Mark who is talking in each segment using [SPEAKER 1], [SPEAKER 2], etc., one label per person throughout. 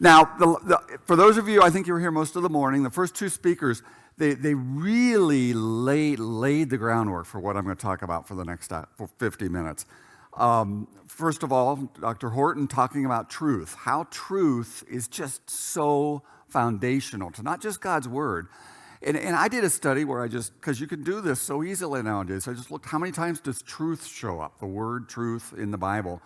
[SPEAKER 1] Now, for those of you, I think you were here most of the morning, the first two speakers, they really laid the groundwork for what I'm going to talk about for the next for 50 minutes. First of all, Dr. Horton talking about truth, how truth is just so foundational to not just God's Word. And I did a study where because you can do this so easily nowadays, I just looked how many times does truth show up, the word truth in the Bible.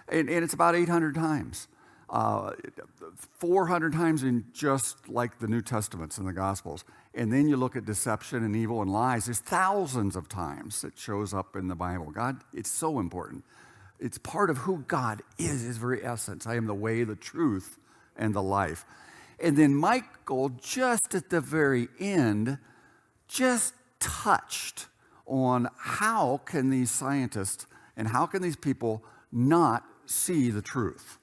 [SPEAKER 1] And it's about 800 times. 400 times in just like the New Testaments and the Gospels. And then you look at deception and evil and lies. There's thousands of times it shows up in the Bible. God, it's so important. It's part of who God is, his very essence. I am the way, the truth, and the life. And then Michael, just at the very end, just touched on how can these scientists and how can these people not see the truth.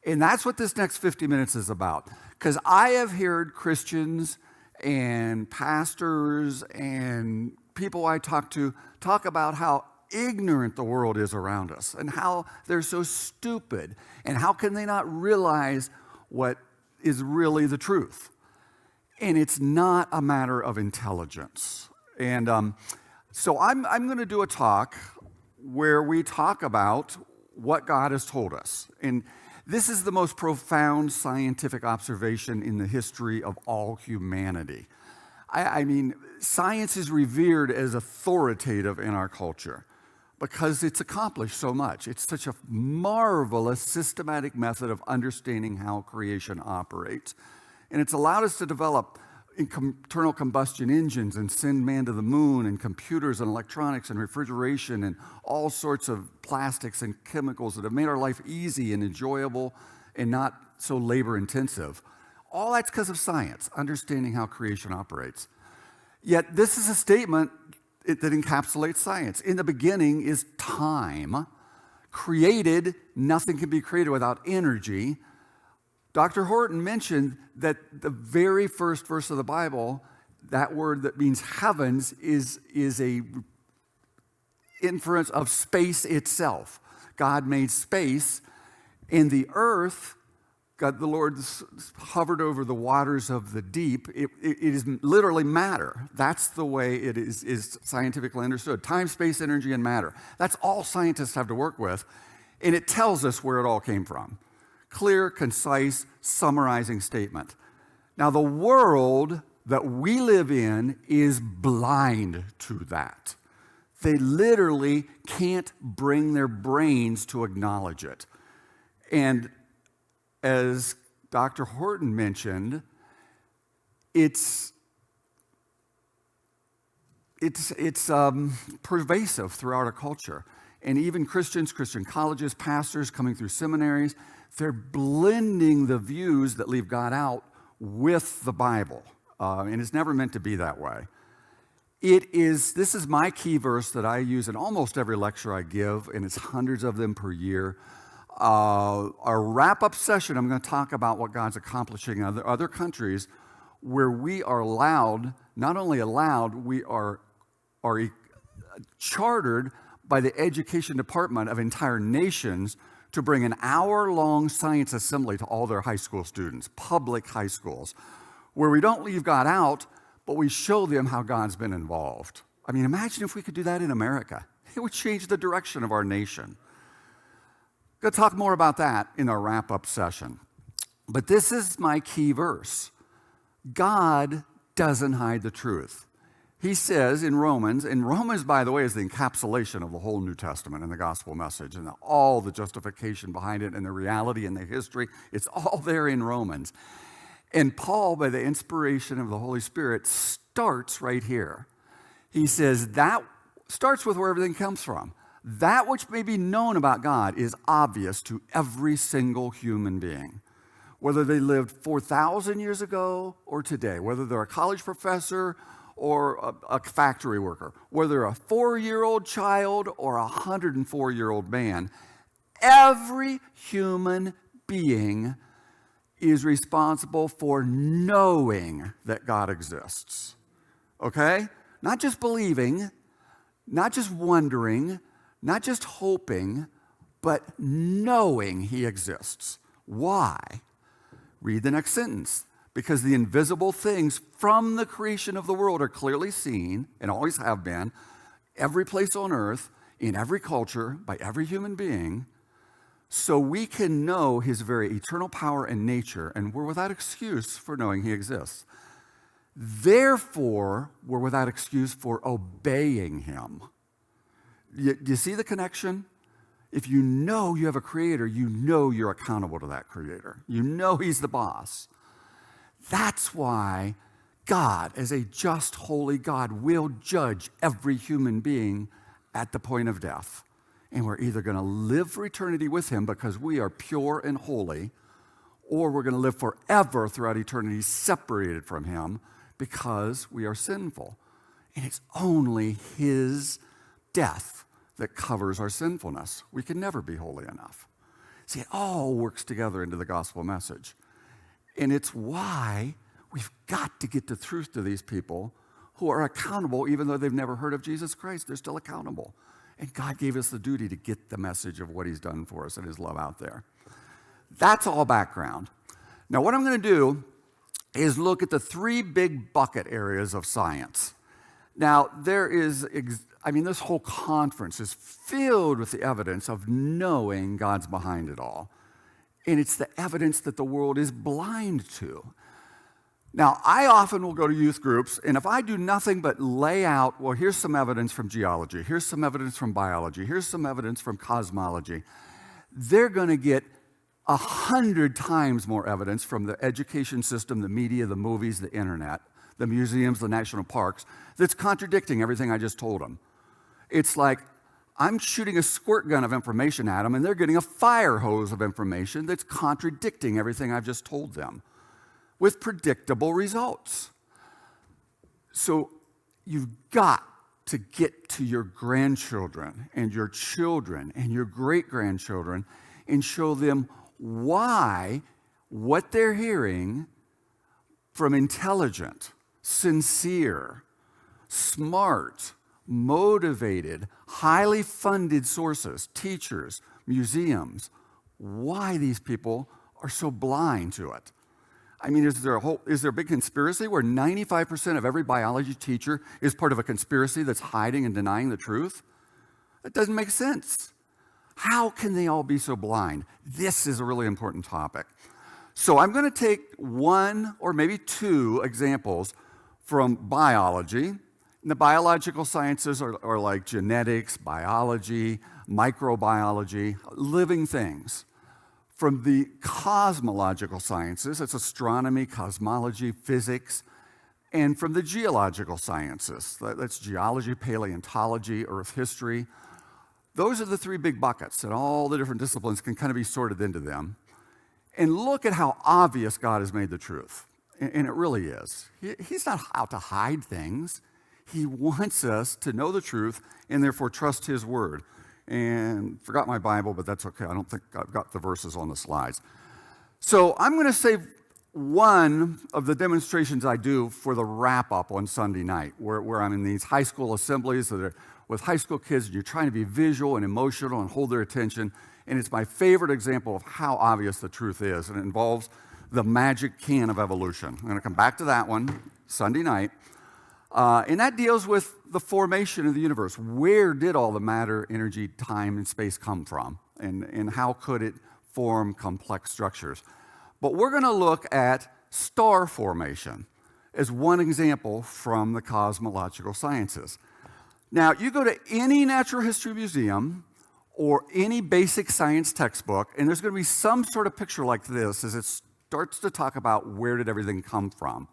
[SPEAKER 1] And that's what this next 50 minutes is about. Because I have heard Christians and pastors and people I talk to talk about how ignorant the world is around us and how they're so stupid and how can they not realize what is really the truth. And it's not a matter of intelligence. And so I'm going to do a talk where we talk about what God has told us. And this is the most profound scientific observation in the history of all humanity. I mean, science is revered as authoritative in our culture because it's accomplished so much. It's such a marvelous, systematic method of understanding how creation operates. And it's allowed us to develop internal combustion engines and send man to the moon and computers and electronics and refrigeration and all sorts of plastics and chemicals that have made our life easy and enjoyable and not so labor intensive. All that's because of science, understanding how creation operates. Yet this is a statement that encapsulates science. In the beginning is time. Created, nothing can be created without energy. Dr. Horton mentioned that the very first verse of the Bible, that word that means heavens, is a inference of space itself. God made space, and the earth, God the Lord hovered over the waters of the deep. It is literally matter. That's the way it is scientifically understood. Time, space, energy, and matter. That's all scientists have to work with, and it tells us where it all came from. Clear, concise, summarizing statement. Now, the world that we live in is blind to that. They literally can't bring their brains to acknowledge it. And as Dr. Horton mentioned, it's pervasive throughout our culture. And even Christians, Christian colleges, pastors coming through seminaries, they're blending the views that leave God out with the Bible. And it's never meant to be that way. This is my key verse that I use in almost every lecture I give, and it's hundreds of them per year. Our wrap-up session, I'm going to talk about what God's accomplishing in other countries where we are allowed, not only allowed, we are chartered by the education department of entire nations to bring an hour-long science assembly to all their high school students, public high schools, where we don't leave God out, but we show them how God's been involved. I mean, imagine if we could do that in America. It would change the direction of our nation. Going to talk more about that in our wrap-up session. But this is my key verse. God doesn't hide the truth. He says in Romans, and Romans, by the way, is the encapsulation of the whole New Testament and the gospel message and all the justification behind it and the reality and the history. It's all there in Romans. And Paul, by the inspiration of the Holy Spirit, starts right here. He says that starts with where everything comes from. That which may be known about God is obvious to every single human being, whether they lived 4,000 years ago or today, whether they're a college professor or a factory worker, whether a 4-year-old child or a 104-year-old man, every human being is responsible for knowing that God exists. Okay? Not just believing, not just wondering, not just hoping, but knowing he exists. Why? Read the next sentence. Because the invisible things from the creation of the world are clearly seen, and always have been, every place on earth, in every culture, by every human being, so we can know his very eternal power and nature, and we're without excuse for knowing he exists. Therefore, we're without excuse for obeying him. Do you see the connection? If you know you have a creator, you know you're accountable to that creator. You know he's the boss. That's why God, as a just, holy God, will judge every human being at the point of death. And we're either going to live for eternity with him because we are pure and holy, or we're going to live forever throughout eternity separated from him because we are sinful. And it's only his death that covers our sinfulness. We can never be holy enough. See, it all works together into the gospel message. And it's why we've got to get the truth to these people who are accountable even though they've never heard of Jesus Christ. They're still accountable. And God gave us the duty to get the message of what he's done for us and his love out there. That's all background. Now, what I'm going to do is look at the three big bucket areas of science. Now, this whole conference is filled with the evidence of knowing God's behind it all. And it's the evidence that the world is blind to. Now, I often will go to youth groups, and if I do nothing but lay out, well, here's some evidence from geology, here's some evidence from biology, here's some evidence from cosmology, they're going to get 100 times more evidence from the education system, the media, the movies, the internet, the museums, the national parks, that's contradicting everything I just told them. It's like I'm shooting a squirt gun of information at them, and they're getting a fire hose of information that's contradicting everything I've just told them with predictable results. So you've got to get to your grandchildren and your children and your great-grandchildren and show them why what they're hearing from intelligent, sincere, smart, motivated, highly funded sources, teachers, museums, why these people are so blind to it. I mean, is there a big conspiracy where 95% of every biology teacher is part of a conspiracy that's hiding and denying the truth? That doesn't make sense. How can they all be so blind? This is a really important topic. So I'm going to take one or maybe two examples from biology. And the biological sciences are like genetics, biology, microbiology, living things. From the cosmological sciences, it's astronomy, cosmology, physics, and from the geological sciences, that's geology, paleontology, earth history. Those are the three big buckets, and all the different disciplines can kind of be sorted into them. And look at how obvious God has made the truth. And it really is. He's not out to hide things. He wants us to know the truth and therefore trust his word. And forgot my Bible, but that's okay. I don't think I've got the verses on the slides. So I'm going to save one of the demonstrations I do for the wrap-up on Sunday night, where I'm in these high school assemblies that are with high school kids, and you're trying to be visual and emotional and hold their attention. And it's my favorite example of how obvious the truth is, and it involves the magic can of evolution. I'm going to come back to that one Sunday night. And that deals with the formation of the universe. Where did all the matter, energy, time, and space come from? And how could it form complex structures? But we're going to look at star formation as one example from the cosmological sciences. Now, you go to any natural history museum or any basic science textbook, and there's going to be some sort of picture like this as it starts to talk about where did everything come from.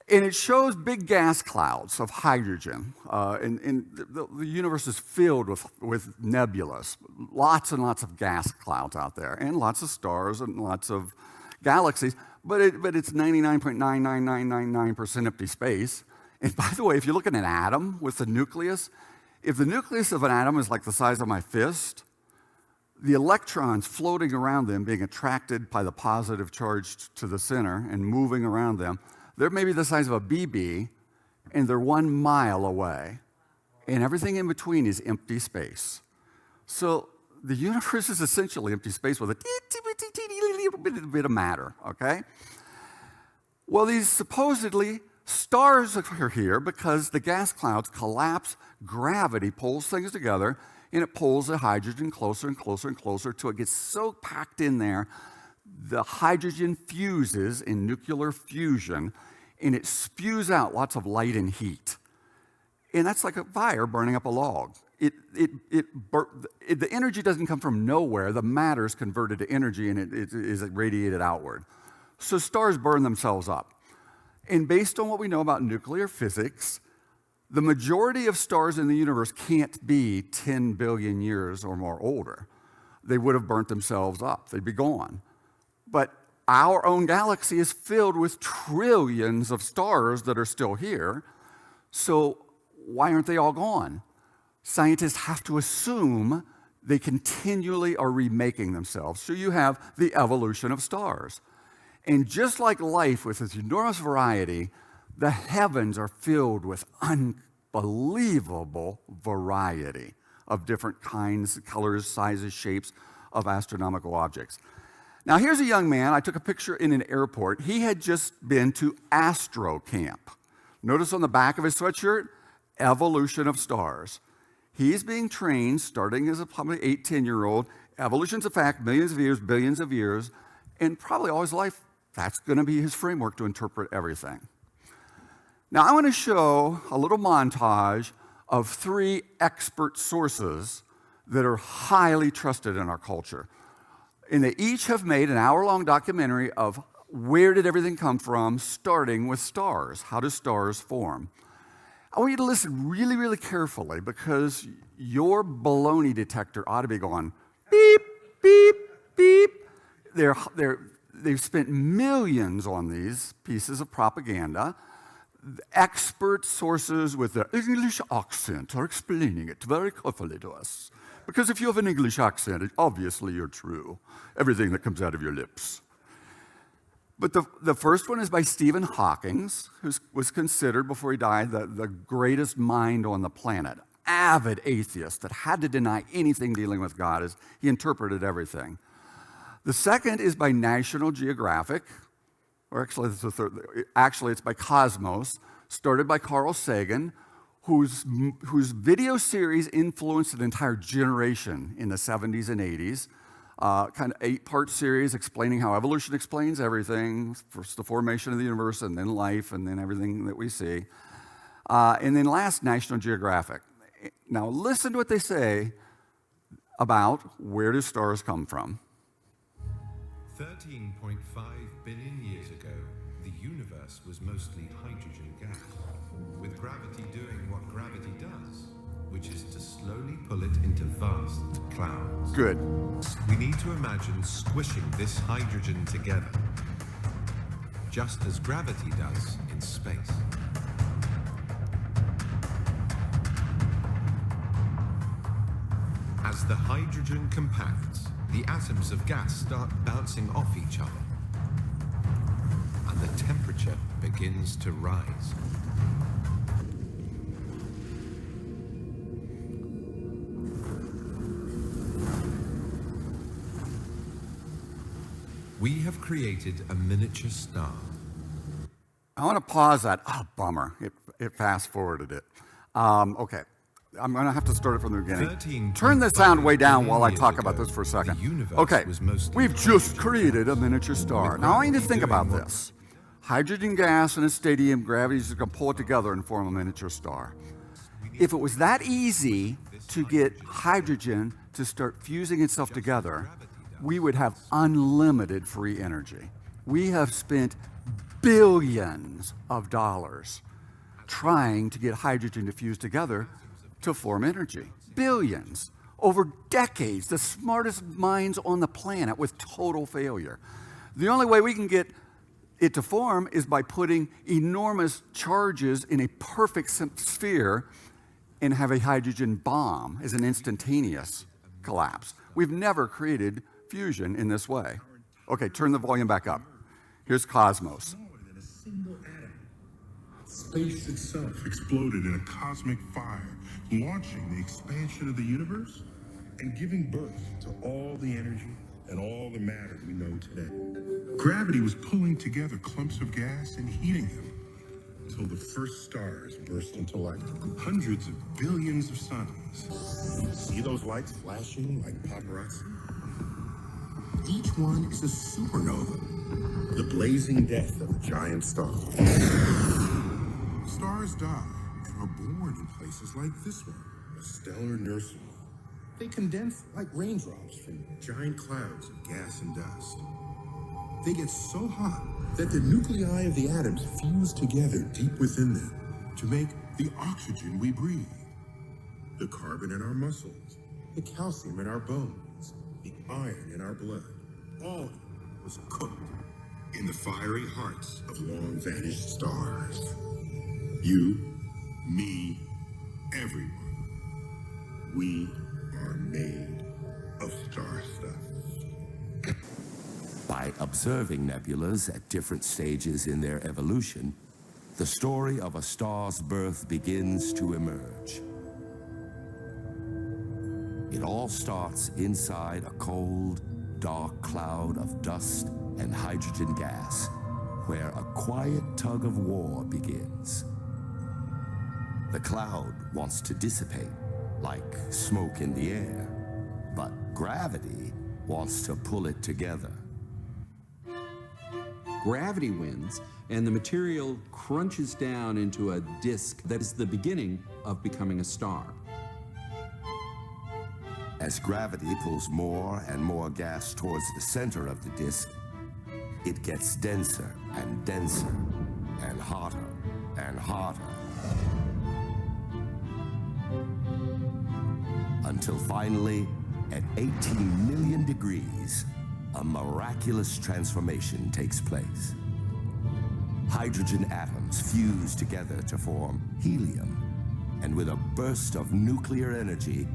[SPEAKER 1] And it shows big gas clouds of hydrogen. And the universe is filled with nebulas, lots and lots of gas clouds out there, and lots of stars and lots of galaxies. But it's 99.99999% empty space. And by the way, if you look at an atom with the nucleus, if the nucleus of an atom is like the size of my fist, the electrons floating around them being attracted by the positive charge to the center and moving around them, they're maybe the size of a BB, and they're 1 mile away. And everything in between is empty space. So the universe is essentially empty space with a little bit of matter, okay? Well, these supposedly stars are here because the gas clouds collapse, gravity pulls things together, and it pulls the hydrogen closer and closer and closer till it gets so packed in there, the hydrogen fuses in nuclear fusion, and it spews out lots of light and heat. And that's like a fire burning up a log. The energy doesn't come from nowhere. The matter is converted to energy, and it is radiated outward. So stars burn themselves up. And based on what we know about nuclear physics, the majority of stars in the universe can't be 10 billion years or more older. They would have burnt themselves up. They'd be gone. But our own galaxy is filled with trillions of stars that are still here. So why aren't they all gone? Scientists have to assume they continually are remaking themselves. So you have the evolution of stars. And just like life with its enormous variety, the heavens are filled with unbelievable variety of different kinds, colors, sizes, shapes of astronomical objects. Now, here's a young man. I took a picture in an airport. He had just been to Astro Camp. Notice on the back of his sweatshirt, evolution of stars. He's being trained, starting as a probably 8, 10-year-old. Evolution's a fact, millions of years, billions of years, and probably all his life, that's going to be his framework to interpret everything. Now, I want to show a little montage of 3 expert sources that are highly trusted in our culture. And they each have made an hour-long documentary of where did everything come from, starting with stars. How do stars form? I want you to listen really, really carefully because your baloney detector ought to be going beep, beep, beep. They've spent millions on these pieces of propaganda. Expert sources with their English accent are explaining it very carefully to us. Because if you have an English accent, obviously you're true. Everything that comes out of your lips. But the first one is by Stephen Hawking, who was considered, before he died, the greatest mind on the planet. Avid atheist that had to deny anything dealing with God as he interpreted everything. The second is by National Geographic, or actually, it's the third. Actually, it's by Cosmos, started by Carl Sagan, whose video series influenced an entire generation in the 70s and 80s. Kind of 8-part series explaining how evolution explains everything, first the formation of the universe, and then life, and then everything that we see. And then last, National Geographic. Now, listen to what they say about where do stars come from.
[SPEAKER 2] 13.5 billion years ago, the universe was mostly hydrogen gas, with gravity doing what gravity does, which is to slowly pull it into vast clouds.
[SPEAKER 1] Good.
[SPEAKER 2] We need to imagine squishing this hydrogen together, just as gravity does in space. As the hydrogen compacts, the atoms of gas start bouncing off each other, and the temperature begins to rise. We have created a miniature star.
[SPEAKER 1] I want to pause that. Oh, bummer. It fast-forwarded it. Okay. I'm going to have to start it from the beginning. Turn the sound way down while I talk about this for a second. Okay, we've just created a miniature star. Now, I want you to think about this. Hydrogen gas in a stadium, gravity is going to pull it together and form a miniature star. If it was that easy to get hydrogen to start fusing itself together, we would have unlimited free energy. We have spent billions of dollars trying to get hydrogen to fuse together to form energy. Billions. Over decades, the smartest minds on the planet with total failure. The only way we can get it to form is by putting enormous charges in a perfect sphere and have a hydrogen bomb as an instantaneous collapse. We've never created fusion in this way. Okay, turn the volume back up. Here's Cosmos.
[SPEAKER 3] Space itself exploded in a cosmic fire, launching the expansion of the universe and giving birth to all the energy and all the matter we know today. Gravity was pulling together clumps of gas and heating them until the first stars burst into light. Hundreds of billions of suns. See those lights flashing like paparazzi? Each one is a supernova, the blazing death of a giant star. Stars die and are born in places like this one, a stellar nursery. They condense like raindrops from giant clouds of gas and dust. They get so hot that the nuclei of the atoms fuse together deep within them to make the oxygen we breathe, the carbon in our muscles, the calcium in our bones, the iron in our blood. All was cooked in the fiery hearts of long-vanished stars. You, me, everyone. We are made of star stuff.
[SPEAKER 4] By observing nebulas at different stages in their evolution, the story of a star's birth begins to emerge. It all starts inside a cold, dark cloud of dust and hydrogen gas, where a quiet tug of war begins. The cloud wants to dissipate, like smoke in the air, but gravity wants to pull it together.
[SPEAKER 5] Gravity wins, and the material crunches down into a disk that is the beginning of becoming a star.
[SPEAKER 4] As gravity pulls more and more gas towards the center of the disk, it gets denser and denser and hotter and hotter, until finally, at 18 million degrees, a miraculous transformation takes place. Hydrogen atoms fuse together to form helium, and with a burst of nuclear energy,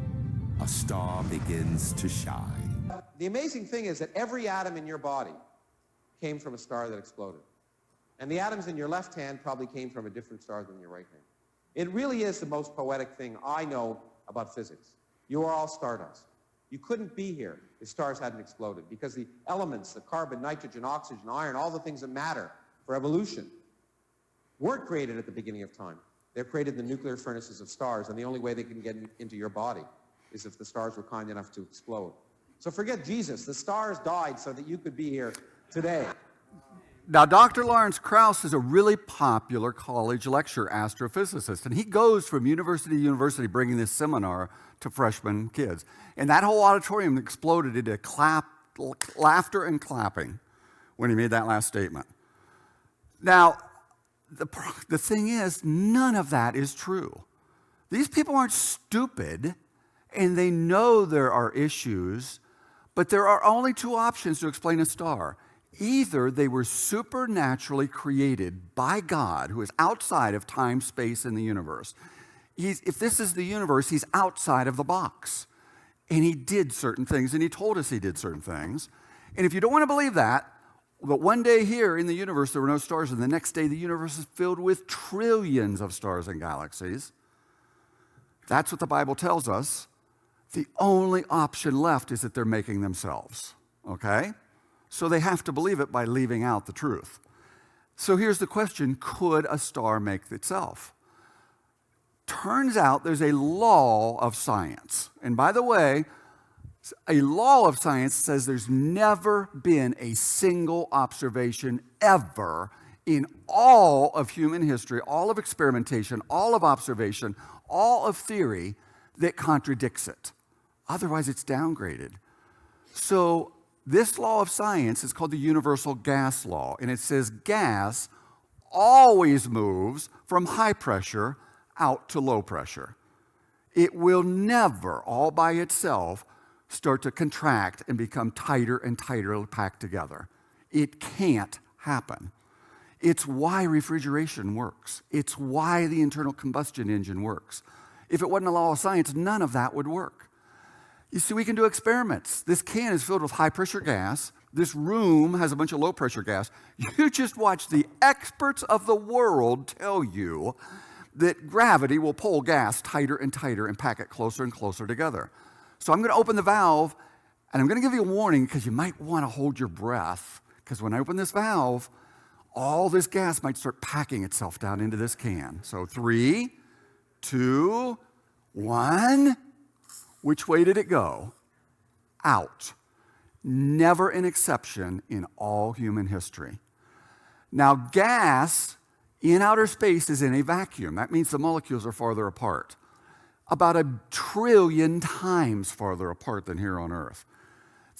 [SPEAKER 4] a star begins to shine.
[SPEAKER 6] The amazing thing is that every atom in your body came from a star that exploded. And the atoms in your left hand probably came from a different star than your right hand. It really is the most poetic thing I know about physics. You are all stardust. You couldn't be here if stars hadn't exploded, because the elements, the carbon, nitrogen, oxygen, iron, all the things that matter for evolution weren't created at the beginning of time. They're created in the nuclear furnaces of stars, and the only way they can get into your body is if the stars were kind enough to explode. So forget Jesus. The stars died so that you could be here today.
[SPEAKER 1] Now, Dr. Lawrence Krauss is a really popular college lecturer astrophysicist, and he goes from university to university bringing this seminar to freshman kids. And that whole auditorium exploded into laughter and clapping when he made that last statement. Now, the thing is, none of that is true. These people aren't stupid, and they know there are issues, but there are only two options to explain a star. Either they were supernaturally created by God, who is outside of time, space, and the universe. If this is the universe, he's outside of the box. And he did certain things, and he told us he did certain things. And if you don't want to believe that one day here in the universe there were no stars, and the next day the universe is filled with trillions of stars and galaxies, that's what the Bible tells us. The only option left is that they're making themselves, okay? So they have to believe it by leaving out the truth. So here's the question, could a star make itself? Turns out there's a law of science. And by the way, a law of science says there's never been a single observation ever in all of human history, all of experimentation, all of observation, all of theory that contradicts it. Otherwise, it's downgraded. So this law of science is called the universal gas law, and it says gas always moves from high pressure out to low pressure. It will never, all by itself, start to contract and become tighter and tighter packed together. It can't happen. It's why refrigeration works. It's why the internal combustion engine works. If it wasn't a law of science, none of that would work. You see, we can do experiments. This can is filled with high-pressure gas. This room has a bunch of low-pressure gas. You just watch the experts of the world tell you that gravity will pull gas tighter and tighter and pack it closer and closer together. So I'm going to open the valve, And I'm going to give you a warning because you might want to hold your breath, because when I open this valve, all this gas might start packing itself down into this can. So 3, 2, 1. Which way did it go? Out. Never an exception in all human history. Now, gas in outer space is in a vacuum. That means the molecules are farther apart. About 1 trillion times farther apart than here on Earth.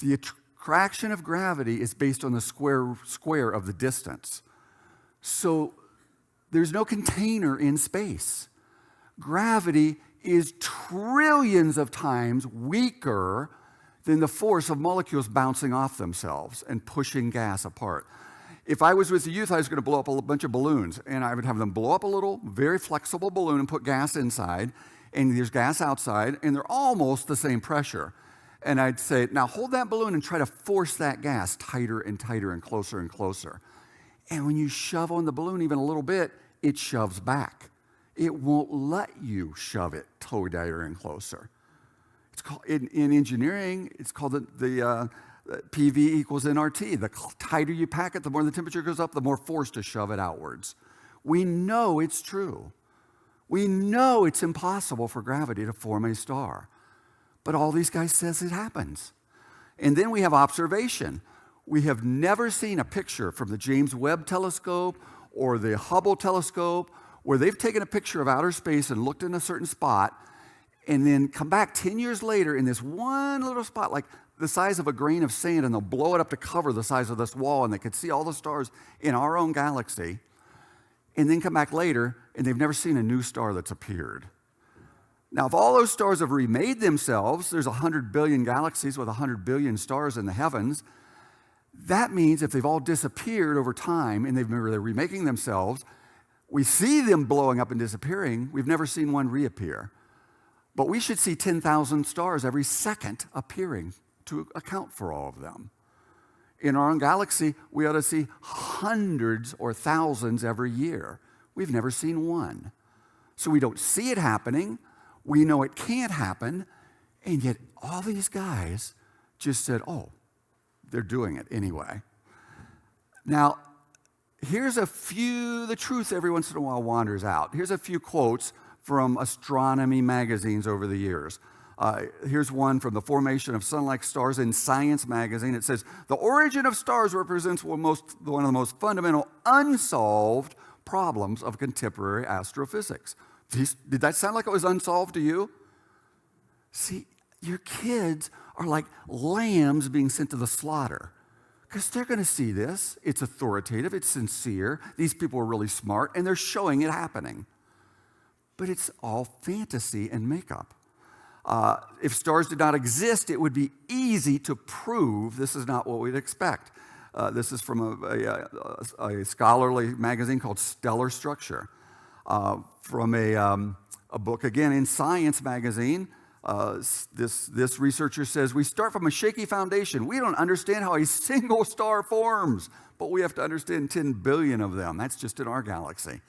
[SPEAKER 1] The attraction of gravity is based on the square of the distance. So there's no container in space. Gravity is trillions of times weaker than the force of molecules bouncing off themselves and pushing gas apart. If I was with the youth, I was going to blow up a bunch of balloons, and I would have them blow up a little, very flexible balloon and put gas inside, and there's gas outside, and they're almost the same pressure. And I'd say, now hold that balloon and try to force that gas tighter and tighter and closer. And when you shove on the balloon even a little bit, it shoves back. It won't let you shove it tighter and closer. It's called, in engineering, it's called the PV equals nRT. The tighter you pack it, the more the temperature goes up, the more force to shove it outwards. We know it's true. We know it's impossible for gravity to form a star. But all these guys says it happens. And then we have observation. We have never seen a picture from the James Webb telescope or the Hubble telescope where they've taken a picture of outer space and looked in a certain spot and then come back 10 years later in this one little spot, like the size of a grain of sand, and they'll blow it up to cover the size of this wall, and they could see all the stars in our own galaxy, and then come back later, and they've never seen a new star that's appeared. Now, if all those stars have remade themselves, there's 100 billion galaxies with 100 billion stars in the heavens. That means if they've all disappeared over time and they're remaking themselves, we see them blowing up and disappearing. We've never seen one reappear. But we should see 10,000 stars every second appearing to account for all of them. In our own galaxy, we ought to see hundreds or thousands every year. We've never seen one. So we don't see it happening. We know it can't happen. And yet all these guys just said, oh, they're doing it anyway. Now, here's a few, the truth every once in a while wanders out. Here's a few quotes from astronomy magazines over the years. Here's one from The Formation of Sun-like Stars in Science magazine. It says, the origin of stars represents one of the most fundamental unsolved problems of contemporary astrophysics. Did that sound like it was unsolved to you? See, your kids are like lambs being sent to the slaughter because they're going to see this. It's authoritative. It's sincere. These people are really smart, and they're showing it happening. But it's all fantasy and makeup. If stars did not exist, it would be easy to prove this is not what we'd expect. This is from a scholarly magazine called Stellar Structure. From a book, again, in Science magazine, this researcher says, we start from a shaky foundation. We don't understand how a single star forms, but we have to understand 10 billion of them. That's just in our galaxy.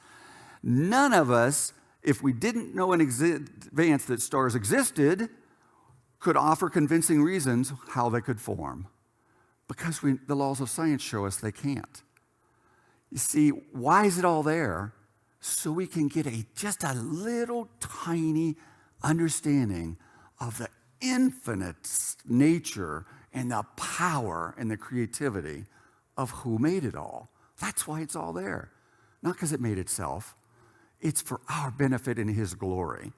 [SPEAKER 1] None of us, if we didn't know in advance that stars existed, could offer convincing reasons how they could form, because the laws of science show us they can't. You see, why is it all there? So we can get just a little tiny understanding of the infinite nature and the power and the creativity of who made it all. That's why it's all there. Not because it made itself. It's for our benefit and His glory.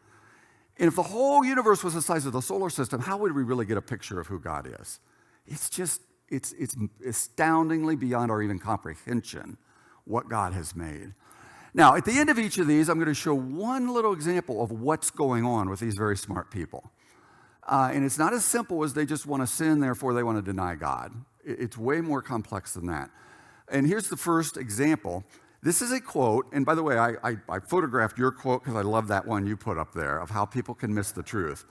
[SPEAKER 1] And if the whole universe was the size of the solar system, how would we really get a picture of who God is? It's astoundingly beyond our even comprehension what God has made. Now, at the end of each of these, I'm going to show one little example of what's going on with these very smart people. And it's not as simple as they just want to sin, therefore they want to deny God. It's way more complex than that. And here's the first example. This is a quote, and by the way, I photographed your quote because I love that one you put up there of how people can miss the truth.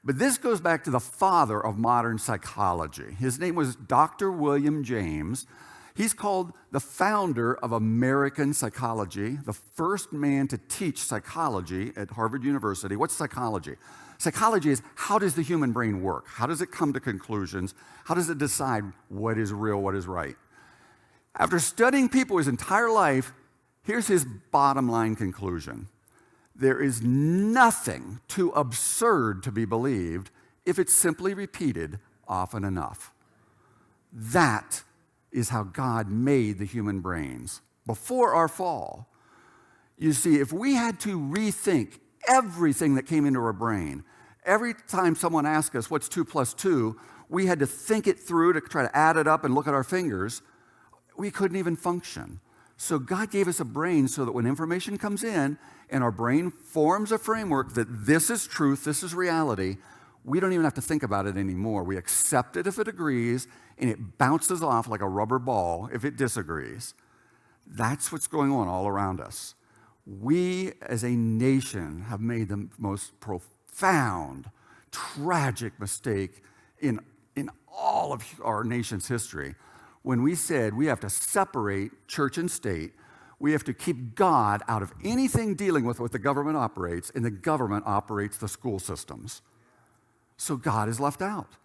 [SPEAKER 1] But this goes back to the father of modern psychology. His name was Dr. William James. He's called the founder of American psychology, the first man to teach psychology at Harvard University. What's psychology? Psychology is, how does the human brain work? How does it come to conclusions? How does it decide what is real, what is right? After studying people his entire life, here's his bottom line conclusion. There is nothing too absurd to be believed if it's simply repeated often enough. That is how God made the human brains before our fall. You see, if we had to rethink everything that came into our brain, every time someone asked us, what's 2 plus 2, we had to think it through to try to add it up and look at our fingers. We couldn't even function. So God gave us a brain so that when information comes in and our brain forms a framework that this is truth, this is reality, we don't even have to think about it anymore. We accept it if it agrees, and it bounces off like a rubber ball if it disagrees. That's what's going on all around us. We as a nation have made the most profound, tragic mistake in all of our nation's history when we said we have to separate church and state. We have to keep God out of anything dealing with what the government operates, and the government operates the school systems. So God is left out.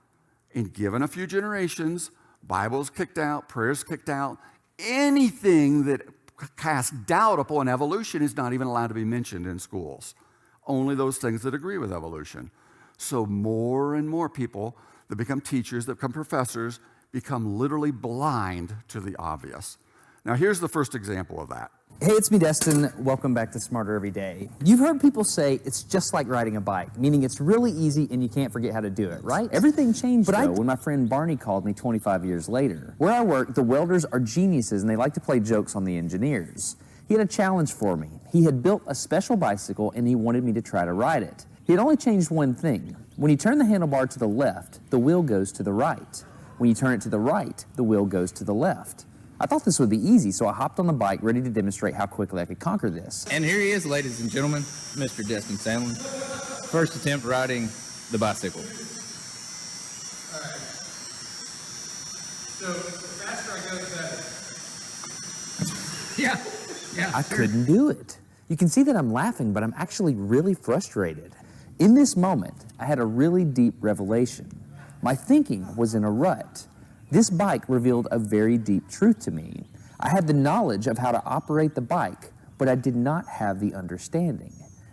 [SPEAKER 1] And given a few generations, Bibles kicked out, prayers kicked out, anything that casts doubt upon evolution is not even allowed to be mentioned in schools. Only those things that agree with evolution. So more and more people that become teachers, that become professors, become literally blind to the obvious. Now, here's the first example of that.
[SPEAKER 7] Hey, it's me, Destin. Welcome back to Smarter Every Day. You've heard people say it's just like riding a bike, meaning it's really easy and you can't forget how to do it, right? Everything changed, though, when my friend Barney called me 25 years later. Where I work, the welders are geniuses and they like to play jokes on the engineers. He had a challenge for me. He had built a special bicycle and he wanted me to try to ride it. He had only changed one thing. When you turn the handlebar to the left, the wheel goes to the right. When you turn it to the right, the wheel goes to the left. I thought this would be easy, so I hopped on the bike ready to demonstrate how quickly I could conquer this.
[SPEAKER 8] And here he is, ladies and gentlemen, Mr. Destin Sandlin. First attempt riding the bicycle.
[SPEAKER 9] All right. So the faster I go, the better. Yeah.
[SPEAKER 7] I couldn't do it. You can see that I'm laughing, but I'm actually really frustrated. In this moment, I had a really deep revelation. My thinking was in a rut. This bike revealed a very deep truth to me. I had the knowledge of how to operate the bike, but I did not have the understanding.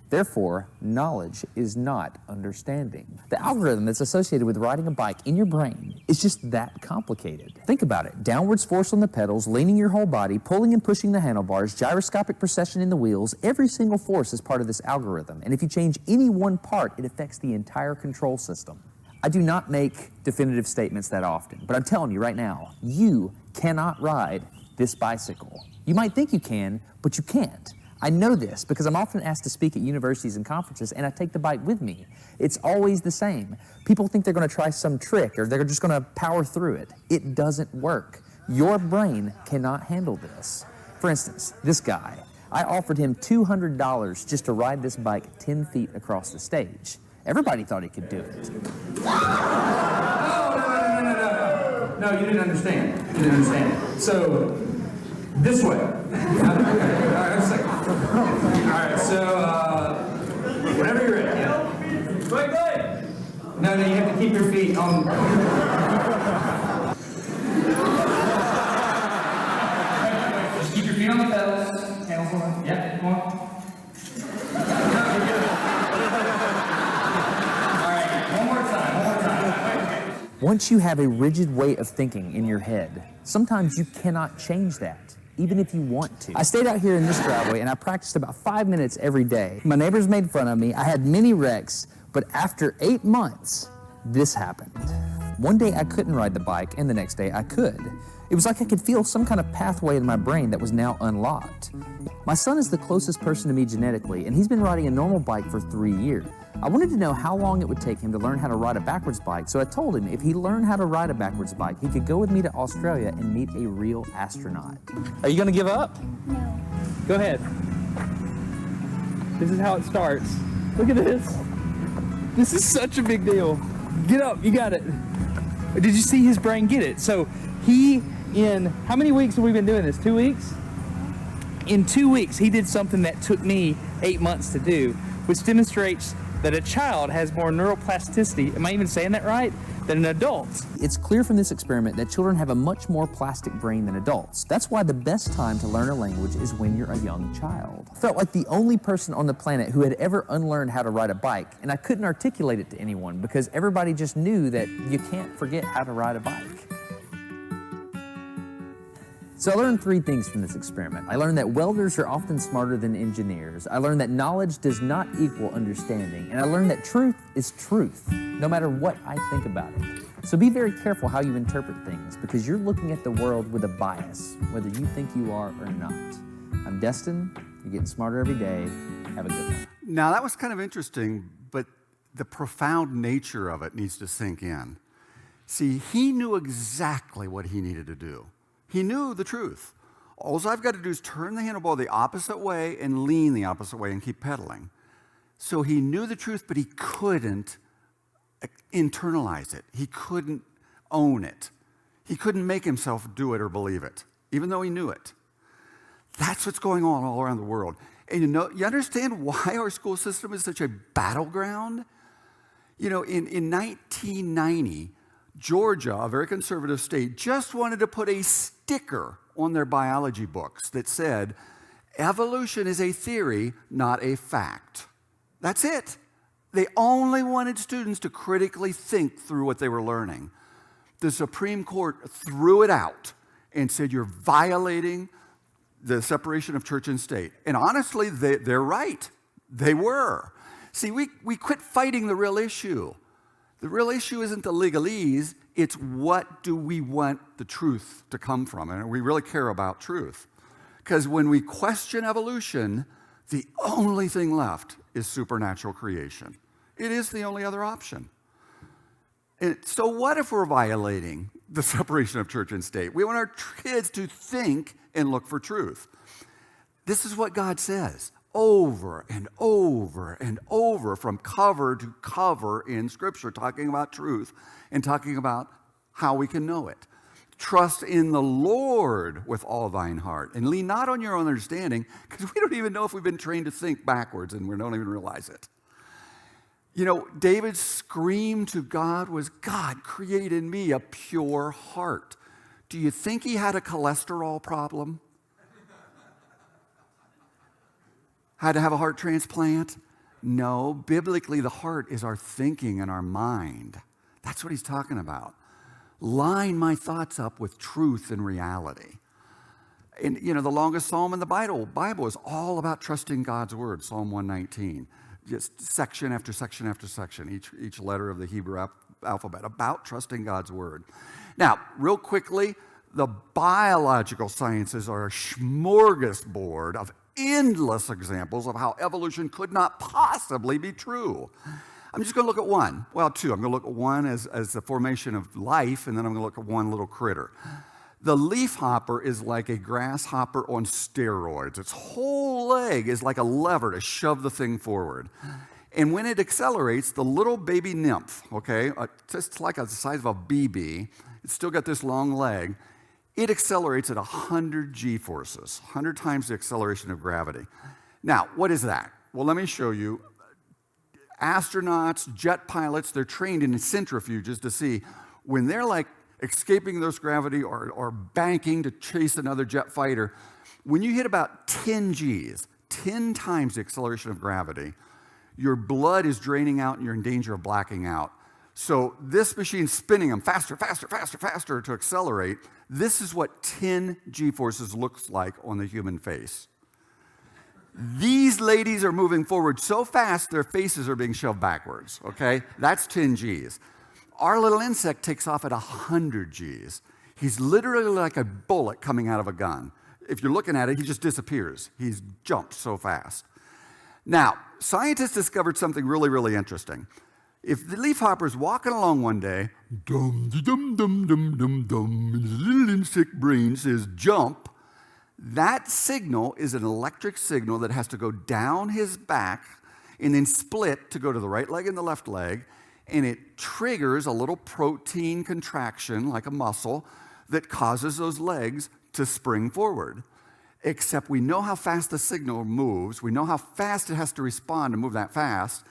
[SPEAKER 7] Therefore, knowledge is not understanding. The algorithm that's associated with riding a bike in your brain is just that complicated. Think about it. Downwards force on the pedals, leaning your whole body, pulling and pushing the handlebars, gyroscopic precession in the wheels, every single force is part of this algorithm. And if you change any one part, it affects the entire control system. I do not make definitive statements that often, but I'm telling you right now, you cannot ride this bicycle. You might think you can, but you can't. I know this because I'm often asked to speak at universities and conferences, and I take the bike with me. It's always the same. People think they're going to try some trick or they're just going to power through it. It doesn't work. Your brain cannot handle this. For instance, this guy, I offered him $200 just to ride this bike 10 feet across the stage. Everybody thought he could do it.
[SPEAKER 10] No, you didn't understand. You didn't understand. So, this way. Okay, all right, a second. All right, so, whenever you're ready. Wait. No, you have to keep your feet on. Just keep your feet on the pedals. Handles on. Yeah, come on.
[SPEAKER 7] Once you have a rigid way of thinking in your head, sometimes you cannot change that, even if you want to. I stayed out here in this driveway and I practiced about 5 minutes every day. My neighbors made fun of me. I had many wrecks, but after 8 months, this happened. One day I couldn't ride the bike and the next day I could. It was like I could feel some kind of pathway in my brain that was now unlocked. My son is the closest person to me genetically, and he's been riding a normal bike for 3 years. I wanted to know how long it would take him to learn how to ride a backwards bike, so I told him if he learned how to ride a backwards bike, he could go with me to Australia and meet a real astronaut.
[SPEAKER 10] Are you going to give up?
[SPEAKER 11] No.
[SPEAKER 10] Go ahead. This is how it starts. Look at this. This is such a big deal. Get up, you got it. Did you see his brain get it? So in how many weeks have we been doing this? 2 weeks? In 2 weeks, he did something that took me 8 months to do, which demonstrates
[SPEAKER 7] that a child has more neuroplasticity, am I even saying that right, than an adult. It's clear from this experiment that children have a much more plastic brain than adults. That's why the best time to learn a language is when you're a young child. I felt like the only person on the planet who had ever unlearned how to ride a bike, and I couldn't articulate it to anyone because everybody just knew that you can't forget how to ride a bike. So I learned 3 things from this experiment. I learned that welders are often smarter than engineers. I learned that knowledge does not equal understanding. And I learned that truth is truth, no matter what I think about it. So be very careful how you interpret things, because you're looking at the world with a bias, whether you think you are or not. I'm Destin. You're getting smarter every day. Have a good one.
[SPEAKER 1] Now, that was kind of interesting, but the profound nature of it needs to sink in. See, he knew exactly what he needed to do. He knew the truth. All I've got to do is turn the handlebar the opposite way and lean the opposite way and keep pedaling. So he knew the truth, but he couldn't internalize it. He couldn't own it. He couldn't make himself do it or believe it, even though he knew it. That's what's going on all around the world. And you understand why our school system is such a battleground? In 1990, Georgia, a very conservative state, just wanted to put a sticker on their biology books that said, evolution is a theory, not a fact. That's it. They only wanted students to critically think through what they were learning. The Supreme Court threw it out and said, you're violating the separation of church and state. And honestly, they're right. They were. See, we quit fighting the real issue. The real issue isn't the legalese, it's what do we want the truth to come from, and we really care about truth. Because when we question evolution, the only thing left is supernatural creation. It is the only other option. And so what if we're violating the separation of church and state? We want our kids to think and look for truth. This is what God says over and over and over, from cover to cover in Scripture, talking about truth and talking about how we can know it. Trust in the Lord with all thine heart and lean not on your own understanding, because we don't even know if we've been trained to think backwards and we don't even realize it. David's scream to God was, God, create in me a pure heart. Do you think he had a cholesterol problem? Had to have a heart transplant? No. Biblically, the heart is our thinking and our mind. That's what he's talking about. Line my thoughts up with truth and reality. And, the longest psalm in the Bible is all about trusting God's word, Psalm 119. Just section after section after section, each letter of the Hebrew alphabet, about trusting God's word. Now, real quickly, the biological sciences are a smorgasbord of endless examples of how evolution could not possibly be true. I'm just going to look at one. Well, 2. I'm going to look at one as the formation of life, and then I'm going to look at one little critter. The leafhopper is like a grasshopper on steroids. Its whole leg is like a lever to shove the thing forward. And when it accelerates, the little baby nymph, just like the size of a BB, it's still got this long leg, it accelerates at 100 g-forces, 100 times the acceleration of gravity. Now, what is that? Well, let me show you. Astronauts, jet pilots, they're trained in centrifuges to see when they're like escaping those gravity or banking to chase another jet fighter, when you hit about 10 Gs, 10 times the acceleration of gravity, your blood is draining out and you're in danger of blacking out. So this machine's spinning them faster, faster, faster, faster to accelerate. This is what 10 G-forces looks like on the human face. These ladies are moving forward so fast, their faces are being shoved backwards, That's 10 Gs. Our little insect takes off at 100 Gs. He's literally like a bullet coming out of a gun. If you're looking at it, he just disappears. He's jumped so fast. Now, scientists discovered something really, really interesting. If the leafhopper's walking along one day, dum, dum, dum, dum, dum, dum, and his little insect brain says jump, that signal is an electric signal that has to go down his back and then split to go to the right leg and the left leg, and it triggers a little protein contraction, like a muscle, that causes those legs to spring forward. Except we know how fast the signal moves, we know how fast it has to respond to move that fast,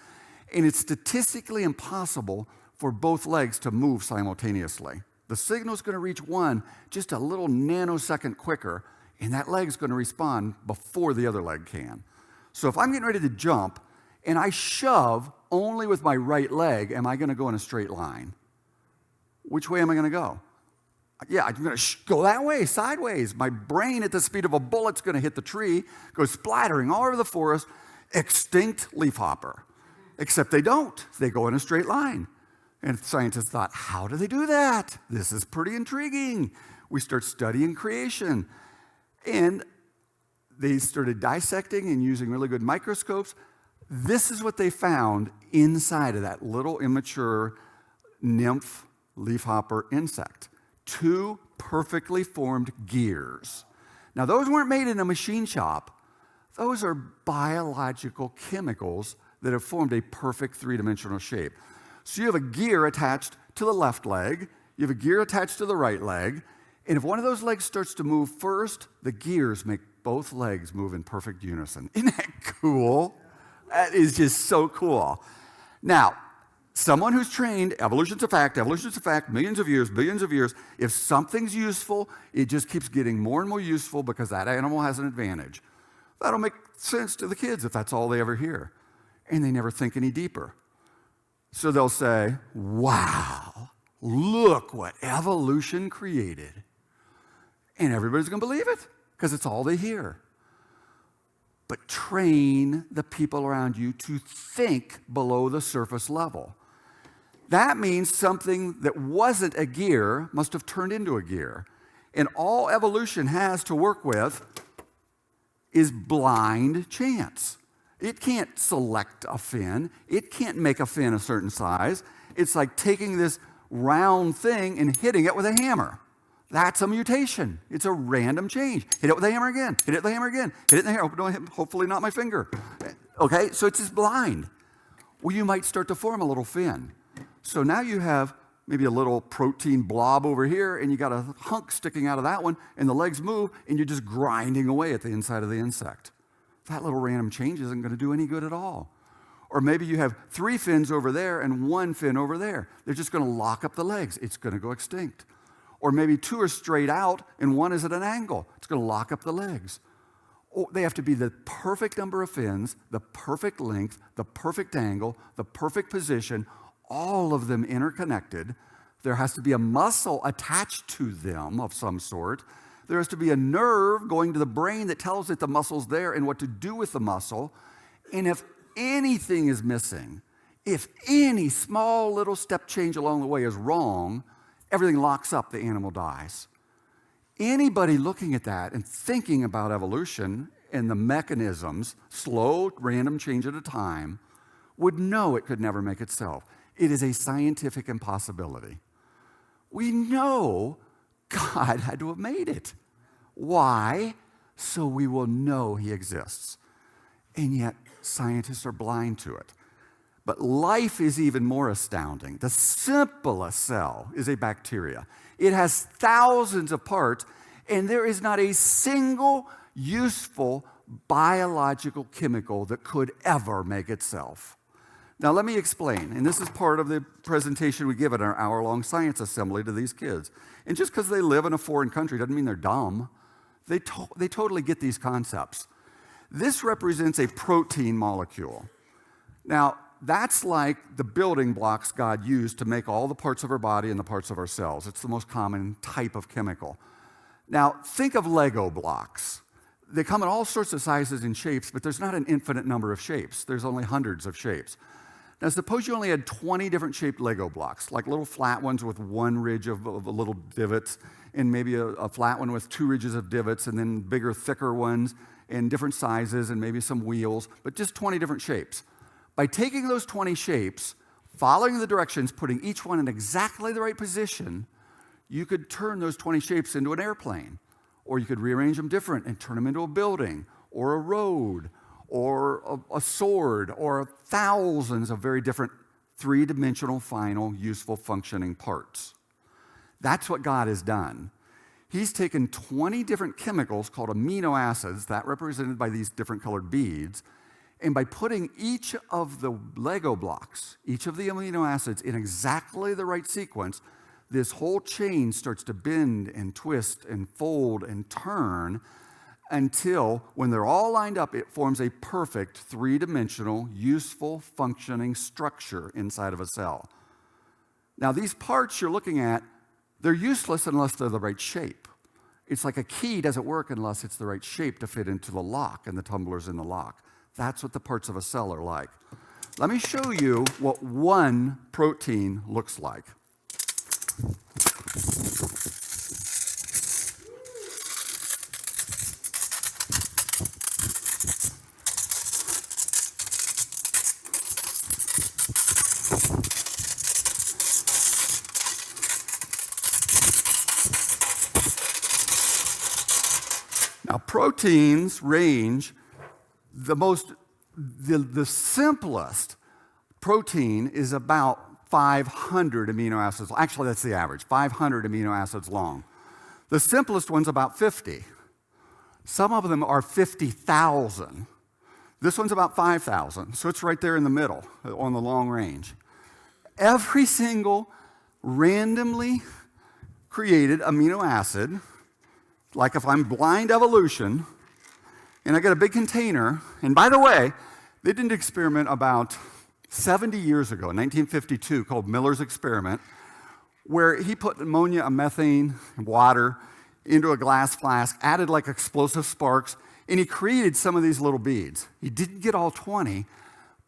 [SPEAKER 1] and it's statistically impossible for both legs to move simultaneously. The signal's going to reach one just a little nanosecond quicker, and that leg's going to respond before the other leg can. So if I'm getting ready to jump and I shove only with my right leg, am I going to go in a straight line? Which way am I going to go? Yeah, I'm going to go that way, sideways. My brain at the speed of a bullet's going to hit the tree, go splattering all over the forest, extinct leafhopper. Except they don't. They go in a straight line. And scientists thought, how do they do that? This is pretty intriguing. We start studying creation. And they started dissecting and using really good microscopes. This is what they found inside of that little immature nymph leafhopper insect. 2 perfectly formed gears. Now, those weren't made in a machine shop. Those are biological chemicals that have formed a perfect 3-dimensional shape. So you have a gear attached to the left leg, you have a gear attached to the right leg, and if one of those legs starts to move first, the gears make both legs move in perfect unison. Isn't that cool? That is just so cool. Now, someone who's trained, evolution's a fact, millions of years, if something's useful, it just keeps getting more and more useful because that animal has an advantage. That'll make sense to the kids if that's all they ever hear. And they never think any deeper. So they'll say, wow, look what evolution created. And everybody's going to believe it because it's all they hear. But train the people around you to think below the surface level. That means something that wasn't a gear must have turned into a gear. And all evolution has to work with is blind chance. It can't select a fin. It can't make a fin a certain size. It's like taking this round thing and hitting it with a hammer. That's a mutation. It's a random change. Hit it with a hammer again. Hit it with a hammer again. Hit it in the hammer. Hopefully not my finger. Okay, so it's just blind. Well, you might start to form a little fin. So now you have maybe a little protein blob over here, and you got a hunk sticking out of that one, and the legs move, and you're just grinding away at the inside of the insect. That little random change isn't going to do any good at all. Or maybe you have 3 fins over there and 1 fin over there. They're just going to lock up the legs. It's going to go extinct. Or maybe 2 are straight out and 1 is at an angle. It's going to lock up the legs. Or they have to be the perfect number of fins, the perfect length, the perfect angle, the perfect position, all of them interconnected. There has to be a muscle attached to them of some sort. There has to be a nerve going to the brain that tells it the muscle's there and what to do with the muscle. And if anything is missing, if any small little step change along the way is wrong, everything locks up, the animal dies. Anybody looking at that and thinking about evolution and the mechanisms, slow, random change at a time, would know it could never make itself. It is a scientific impossibility. We know God had to have made it. Why? So we will know he exists. And yet, scientists are blind to it. But life is even more astounding. The simplest cell is a bacteria. It has thousands of parts, and there is not a single useful biological chemical that could ever make itself. Now, let me explain, and this is part of the presentation we give at our hour-long science assembly to these kids. And just because they live in a foreign country doesn't mean they're dumb. They totally get these concepts. This represents a protein molecule. Now, that's like the building blocks God used to make all the parts of our body and the parts of our cells. It's the most common type of chemical. Now, think of Lego blocks. They come in all sorts of sizes and shapes, but there's not an infinite number of shapes. There's only hundreds of shapes. Now, suppose you only had 20 different shaped Lego blocks, like little flat ones with 1 ridge of little divots, and maybe a flat one with 2 ridges of divots, and then bigger, thicker ones in different sizes, and maybe some wheels, but just 20 different shapes. By taking those 20 shapes, following the directions, putting each one in exactly the right position, you could turn those 20 shapes into an airplane, or you could rearrange them different and turn them into a building, or a road, or a sword, or thousands of very different 3-dimensional, final, useful, functioning parts. That's what God has done. He's taken 20 different chemicals called amino acids, that represented by these different colored beads, And by putting each of the Lego blocks, each of the amino acids in exactly the right sequence, this whole chain starts to bend and twist and fold and turn until, when they're all lined up, it forms a perfect three-dimensional, useful, functioning structure inside of a cell. Now, these parts you're looking at, they're useless unless they're the right shape. It's like a key doesn't work unless it's the right shape to fit into the lock and the tumblers in the lock. That's what the parts of a cell are like. Let me show you what one protein looks like. Now, proteins range, the simplest protein is about 500 amino acids. Actually, that's the average, 500 amino acids long. The simplest one's about 50. Some of them are 50,000. This one's about 5,000, so it's right there in the middle on the long range. Every single randomly created amino acid, like if I'm blind evolution, and I get a big container, and by the way, they did an experiment about 70 years ago, in 1952, called Miller's experiment, where he put ammonia and methane and water into a glass flask, added like explosive sparks, and he created some of these little beads. He didn't get all 20,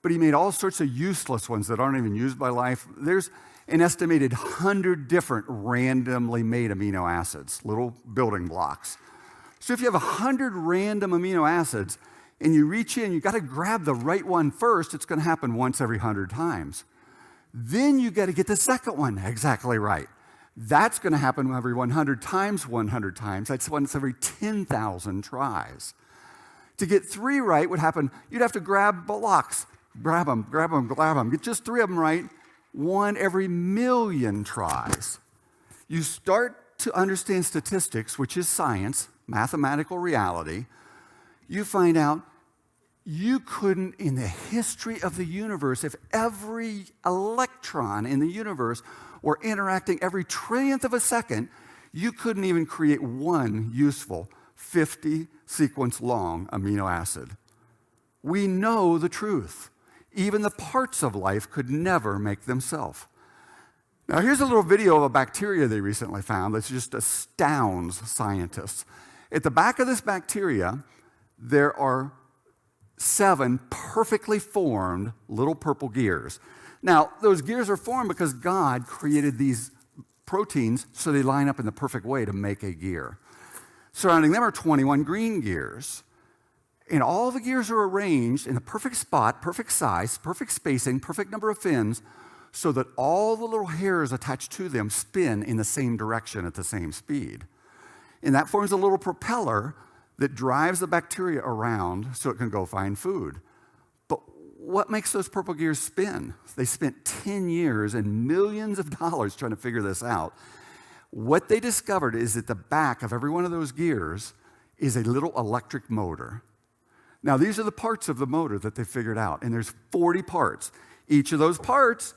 [SPEAKER 1] but he made all sorts of useless ones that aren't even used by life. There's an estimated 100 different randomly made amino acids, little building blocks. So if you have 100 random amino acids and you reach in, you got to grab the right one first. It's going to happen once every 100 times. Then you got to get the second one exactly right. That's going to happen every 100 times 100 times. That's once every 10,000 tries. To get 3 right would happen, you'd have to grab blocks, grab them, get just 3 of them right, 1 every 1,000,000 tries. You start to understand statistics, which is science, mathematical reality. You find out you couldn't, in the history of the universe, if every electron in the universe were interacting every trillionth of a second, you couldn't even create one useful 50 sequence long amino acid. We know the truth. Even the parts of life could never make themselves. Now, here's a little video of a bacteria they recently found that just astounds scientists. At the back of this bacteria, there are 7 perfectly formed little purple gears. Now, those gears are formed because God created these proteins so they line up in the perfect way to make a gear. Surrounding them are 21 green gears. And all the gears are arranged in the perfect spot, perfect size, perfect spacing, perfect number of fins, so that all the little hairs attached to them spin in the same direction at the same speed. And that forms a little propeller that drives the bacteria around so it can go find food. But what makes those purple gears spin? They spent 10 years and millions of dollars trying to figure this out. What they discovered is at the back of every one of those gears is a little electric motor. Now, these are the parts of the motor that they figured out, and there's 40 parts. Each of those parts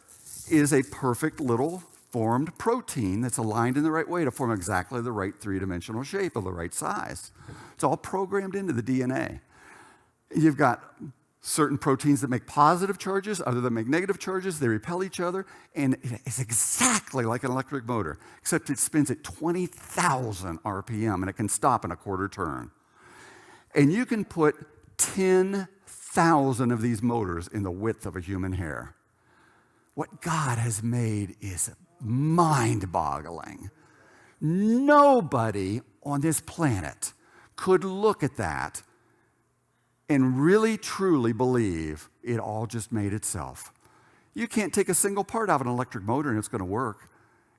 [SPEAKER 1] is a perfect little formed protein that's aligned in the right way to form exactly the right three-dimensional shape of the right size. It's all programmed into the DNA. You've got certain proteins that make positive charges, other that make negative charges. They repel each other, and it's exactly like an electric motor, except it spins at 20,000 RPM, and it can stop in a quarter turn. And you can put 10,000 of these motors in the width of a human hair. What God has made is mind-boggling. Nobody on this planet could look at that and really, truly believe it all just made itself. You can't take a single part out of an electric motor and it's going to work.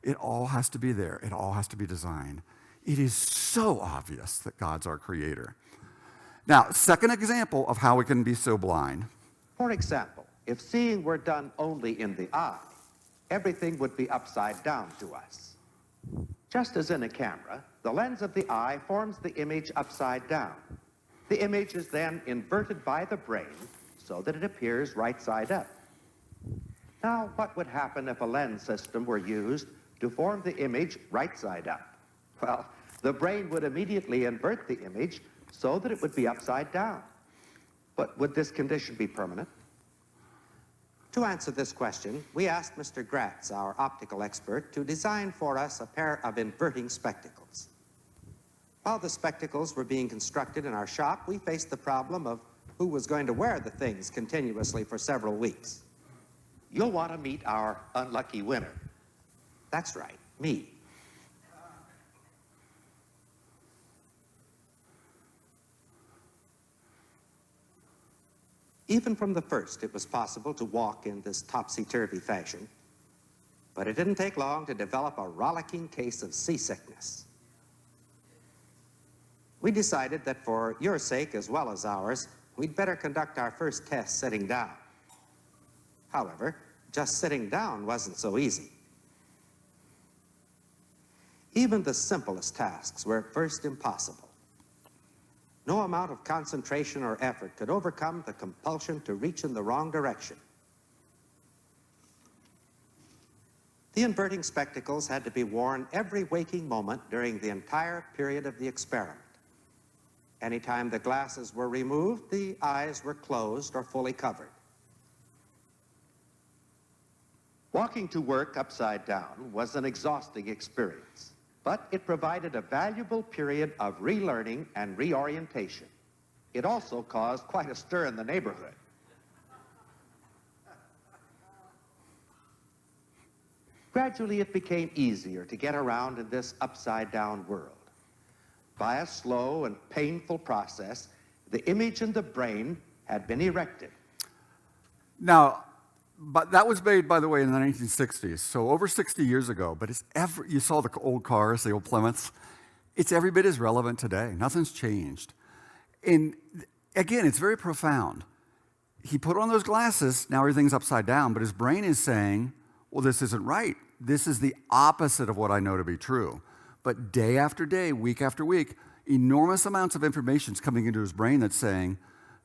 [SPEAKER 1] It all has to be there. It all has to be designed. It is so obvious that God's our creator. Now, second example of how we can be so blind.
[SPEAKER 11] For example, if seeing were done only in the eye, everything would be upside down to us. Just as in a camera, the lens of the eye forms the image upside down. The image is then inverted by the brain so that it appears right side up. Now, what would happen if a lens system were used to form the image right side up? Well, the brain would immediately invert the image so that it would be upside down. But would this condition be permanent?
[SPEAKER 6] To answer this question, we asked Mr. Gratz, our optical expert, to design for us a pair of inverting spectacles. While the spectacles were being constructed in our shop, we faced the problem of who was going to wear the things continuously for several weeks.
[SPEAKER 11] You'll want to meet our unlucky winner.
[SPEAKER 6] That's right, me. Even from the first, it was possible to walk in this topsy-turvy fashion, but it didn't take long to develop a rollicking case of seasickness. We decided that for your sake as well as ours, we'd better conduct our first test sitting down. However, just sitting down wasn't so easy. Even the simplest tasks were at first impossible. No amount of concentration or effort could overcome the compulsion to reach in the wrong direction. The inverting spectacles had to be worn every waking moment during the entire period of the experiment. Anytime the glasses were removed, the eyes were closed or fully covered.
[SPEAKER 11] Walking to work upside down was an exhausting experience, but it provided a valuable period of relearning and reorientation. It also caused quite a stir in the neighborhood. Gradually, it became easier to get around in this upside-down world. By a slow and painful process, the image in the brain had been erected.
[SPEAKER 1] Now, but that was made, by the way, in the 1960s, so over 60 years ago, but you saw the old cars, the old Plymouths, it's every bit as relevant today. Nothing's changed. And again, it's very profound. He put on those glasses, now everything's upside down, but his brain is saying, well, this isn't right. This is the opposite of what I know to be true. But day after day, week after week, enormous amounts of information is coming into his brain that's saying,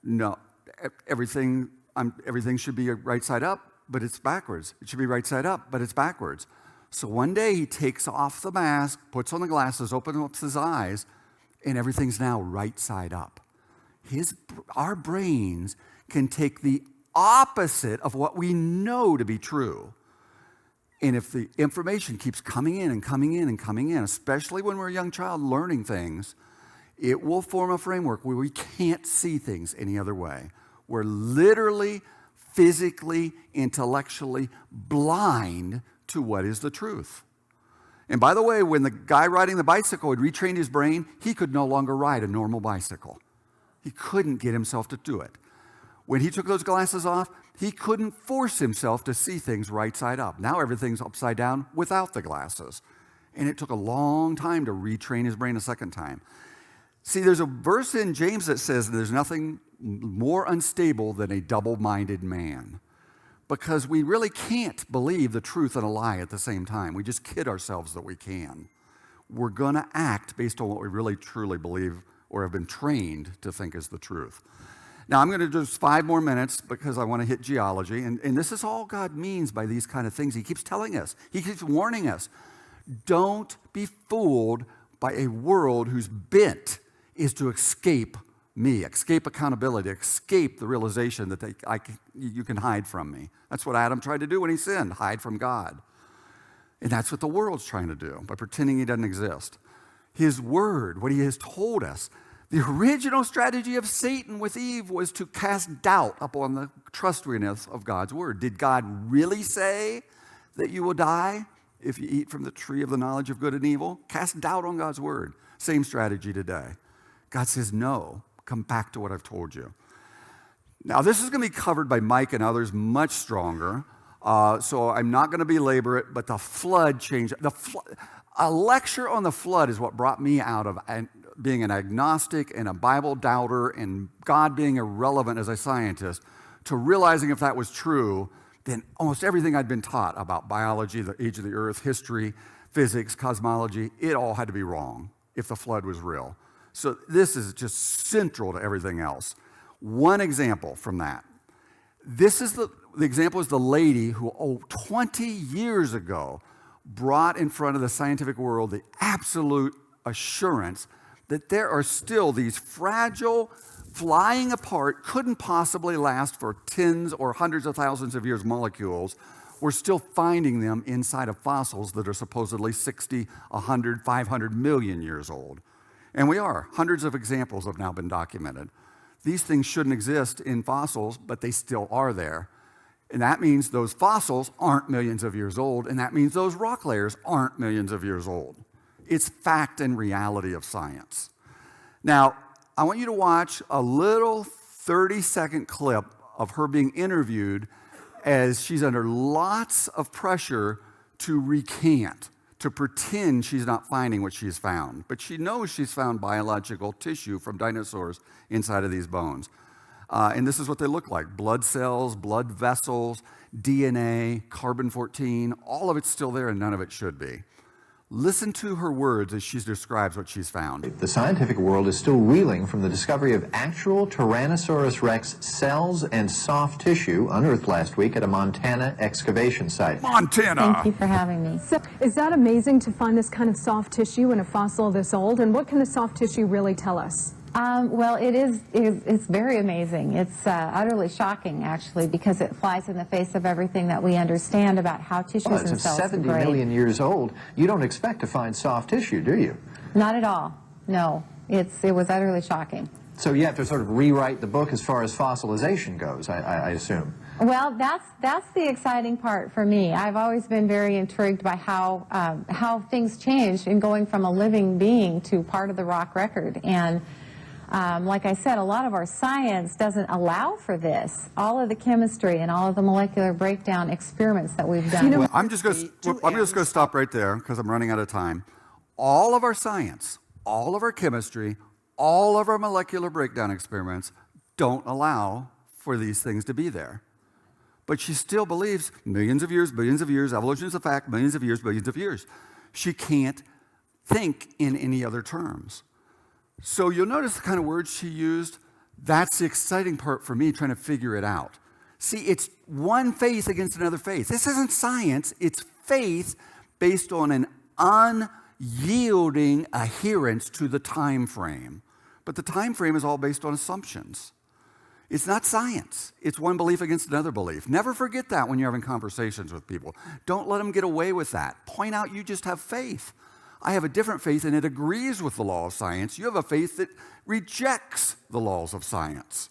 [SPEAKER 1] no, everything should be right side up, but it's backwards. It should be right side up, but it's backwards. So one day he takes off the mask, puts on the glasses, opens up his eyes, and everything's now right side up. Our brains can take the opposite of what we know to be true. And if the information keeps coming in and coming in and coming in, especially when we're a young child learning things, it will form a framework where we can't see things any other way. We're literally, physically, intellectually blind to what is the truth. And by the way, when the guy riding the bicycle had retrained his brain, he could no longer ride a normal bicycle. He couldn't get himself to do it. When he took those glasses off, he couldn't force himself to see things right side up. Now everything's upside down without the glasses. And it took a long time to retrain his brain a second time. See, there's a verse in James that says there's nothing more unstable than a double-minded man. Because we really can't believe the truth and a lie at the same time. We just kid ourselves that we can. We're going to act based on what we really truly believe or have been trained to think is the truth. Now, I'm going to do just 5 more minutes because I want to hit geology. And this is all God means by these kind of things. He keeps telling us. He keeps warning us. Don't be fooled by a world whose bent is to escape me, escape accountability, escape the realization that you can hide from me. That's what Adam tried to do when he sinned, hide from God. And that's what the world's trying to do by pretending he doesn't exist. His word, what he has told us, the original strategy of Satan with Eve was to cast doubt upon the trustworthiness of God's word. Did God really say that you will die if you eat from the tree of the knowledge of good and evil? Cast doubt on God's word. Same strategy today. God says, no, come back to what I've told you. Now, this is going to be covered by Mike and others much stronger, so I'm not going to belabor it, but the flood changed. A lecture on the flood is what brought me out of being an agnostic and a Bible doubter and God being irrelevant as a scientist to realizing if that was true, then almost everything I'd been taught about biology, the age of the earth, history, physics, cosmology, it all had to be wrong if the flood was real. So this is just central to everything else. One example from that. This is the example is the lady who 20 years ago brought in front of the scientific world the absolute assurance that there are still these fragile, flying apart, couldn't possibly last for tens or hundreds of thousands of years molecules. We're still finding them inside of fossils that are supposedly 60, 100, 500 million years old. And we are. Hundreds of examples have now been documented. These things shouldn't exist in fossils, but they still are there. And that means those fossils aren't millions of years old, and that means those rock layers aren't millions of years old. It's fact and reality of science. Now, I want you to watch a little 30-second clip of her being interviewed as she's under lots of pressure to recant, to pretend she's not finding what she's found. But she knows she's found biological tissue from dinosaurs inside of these bones. And this is what they look like: blood cells, blood vessels, DNA, carbon-14, all of it's still there and none of it should be. Listen to her words as she describes what she's found.
[SPEAKER 12] The scientific world is still reeling from the discovery of actual Tyrannosaurus rex cells and soft tissue unearthed last week at a Montana excavation site.
[SPEAKER 1] Montana!
[SPEAKER 13] Thank you for having me.
[SPEAKER 14] So, is that amazing to find this kind of soft tissue in a fossil this old? And what can the soft tissue really tell us?
[SPEAKER 13] Well, it's very amazing. It's utterly shocking, actually, because it flies in the face of everything that we understand about how tissues and
[SPEAKER 12] It's
[SPEAKER 13] cells
[SPEAKER 12] 70
[SPEAKER 13] degrade.
[SPEAKER 12] million years old. You don't expect to find soft tissue, do you?
[SPEAKER 13] Not at all. No. It was utterly shocking.
[SPEAKER 12] So you have to sort of rewrite the book as far as fossilization goes, I assume.
[SPEAKER 13] Well, that's the exciting part for me. I've always been very intrigued by how things change in going from a living being to part of the rock record. And like I said, a lot of our science doesn't allow for this. All of the chemistry and all of the molecular breakdown experiments that we've done.
[SPEAKER 1] Well, I'm just going to stop right there because I'm running out of time. All of our science, all of our chemistry, all of our molecular breakdown experiments don't allow for these things to be there. But she still believes millions of years, evolution is a fact, millions of years, billions of years. She can't think in any other terms. So you'll notice the kind of words she used. That's the exciting part for me, trying to figure it out. See, it's one faith against another faith. This isn't science. It's faith based on an unyielding adherence to the time frame. But the time frame is all based on assumptions. It's not science. It's one belief against another belief. Never forget that when you're having conversations with people. Don't let them get away with that. Point out you just have faith. I have a different faith and it agrees with the law of science. You have a faith that rejects the laws of science.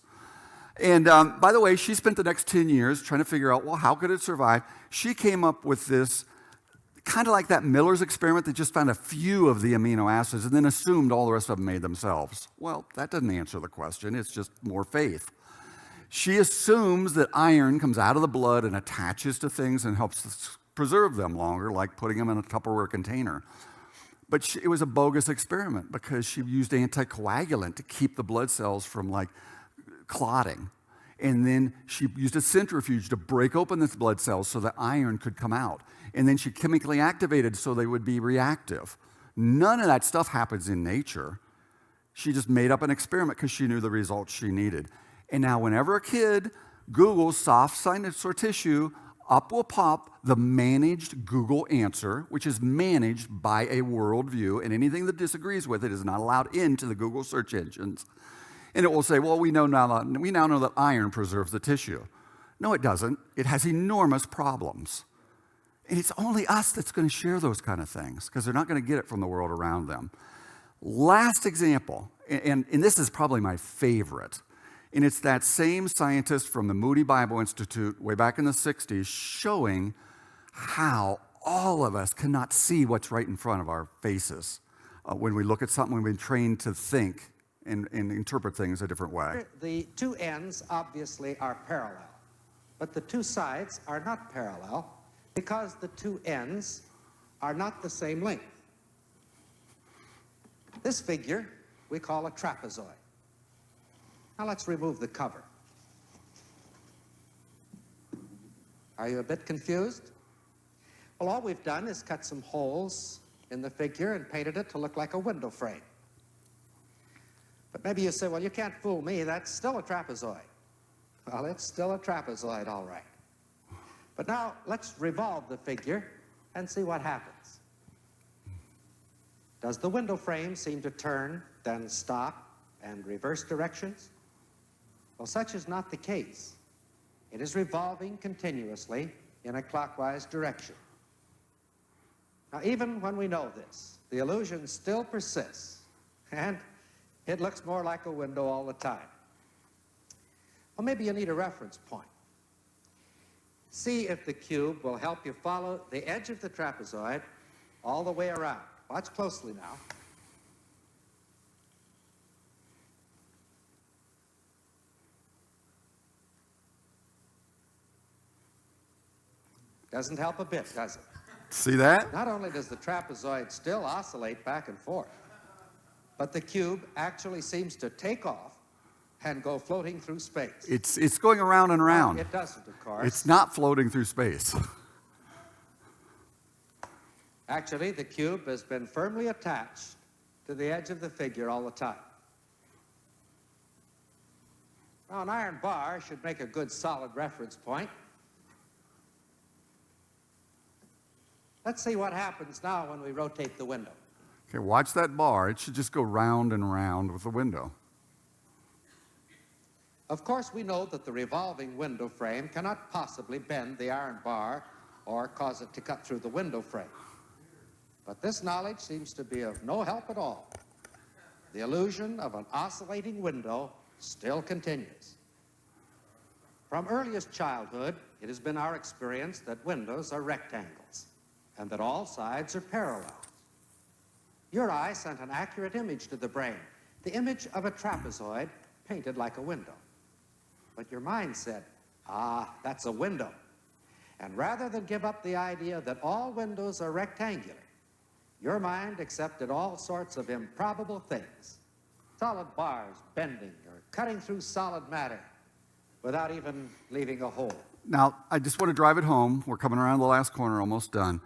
[SPEAKER 1] And by the way, she spent the next 10 years trying to figure out, well, how could it survive? She came up with this, kind of like that Miller's experiment that just found a few of the amino acids and then assumed all the rest of them made themselves. Well, that doesn't answer the question. It's just more faith. She assumes that iron comes out of the blood and attaches to things and helps preserve them longer, like putting them in a Tupperware container. But it was a bogus experiment because she used anticoagulant to keep the blood cells from clotting. And then she used a centrifuge to break open the blood cells so that iron could come out. And then she chemically activated so they would be reactive. None of that stuff happens in nature. She just made up an experiment because she knew the results she needed. And now whenever a kid Googles soft dinosaur tissue, up will pop the managed Google answer, which is managed by a worldview, and anything that disagrees with it is not allowed into the Google search engines. And it will say, well, we now know that iron preserves the tissue. No, it doesn't. It has enormous problems. And it's only us that's going to share those kind of things because they're not going to get it from the world around them. Last example, and this is probably my favorite, and it's that same scientist from the Moody Bible Institute way back in the 60s showing how all of us cannot see what's right in front of our faces when we look at something we've been trained to think and interpret things a different way.
[SPEAKER 11] The two ends obviously are parallel, but the two sides are not parallel because the two ends are not the same length. This figure we call a trapezoid. Now let's remove the cover. Are you a bit confused? Well, all we've done is cut some holes in the figure and painted it to look like a window frame. But maybe you say, well, you can't fool me. That's still a trapezoid. Well, it's still a trapezoid, all right. But now let's revolve the figure and see what happens. Does the window frame seem to turn, then stop, and reverse directions? Well, such is not the case. It is revolving continuously in a clockwise direction. Now, even when we know this, the illusion still persists, and it looks more like a window all the time. Well, maybe you need a reference point. See if the cube will help you follow the edge of the trapezoid all the way around. Watch closely now. Doesn't help a bit, does it?
[SPEAKER 1] See that?
[SPEAKER 11] Not only does the trapezoid still oscillate back and forth, but the cube actually seems to take off and go floating through space.
[SPEAKER 1] It's going around and around.
[SPEAKER 11] No, it doesn't, of course.
[SPEAKER 1] It's not floating through space.
[SPEAKER 11] Actually, the cube has been firmly attached to the edge of the figure all the time. Now, an iron bar should make a good solid reference point. Let's see what happens now when we rotate the window.
[SPEAKER 1] Okay, watch that bar. It should just go round and round with the window.
[SPEAKER 11] Of course, we know that the revolving window frame cannot possibly bend the iron bar or cause it to cut through the window frame. But this knowledge seems to be of no help at all. The illusion of an oscillating window still continues. From earliest childhood, it has been our experience that windows are rectangles and that all sides are parallel. Your eye sent an accurate image to the brain, the image of a trapezoid painted like a window. But your mind said, that's a window. And rather than give up the idea that all windows are rectangular, your mind accepted all sorts of improbable things. Solid bars bending or cutting through solid matter without even leaving a hole.
[SPEAKER 1] Now, I just want to drive it home. We're coming around the last corner, almost done.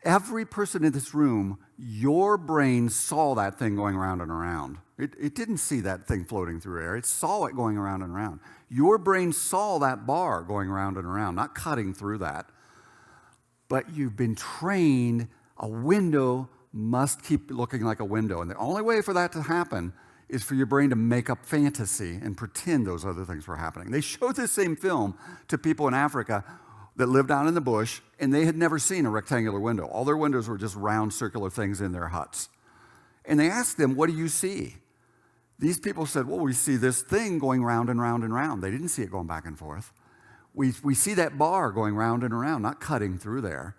[SPEAKER 1] Every person in this room, your brain saw that thing going around and around. It didn't see that thing floating through air. It saw it going around and around. Your brain saw that bar going around and around, not cutting through that. But you've been trained, a window must keep looking like a window. And the only way for that to happen is for your brain to make up fantasy and pretend those other things were happening. They showed this same film to people in Africa that lived out in the bush, and they had never seen a rectangular window. All their windows were just round, circular things in their huts. And they asked them, what do you see? These people said, well, we see this thing going round and round and round. They didn't see it going back and forth. We see that bar going round and around, not cutting through there.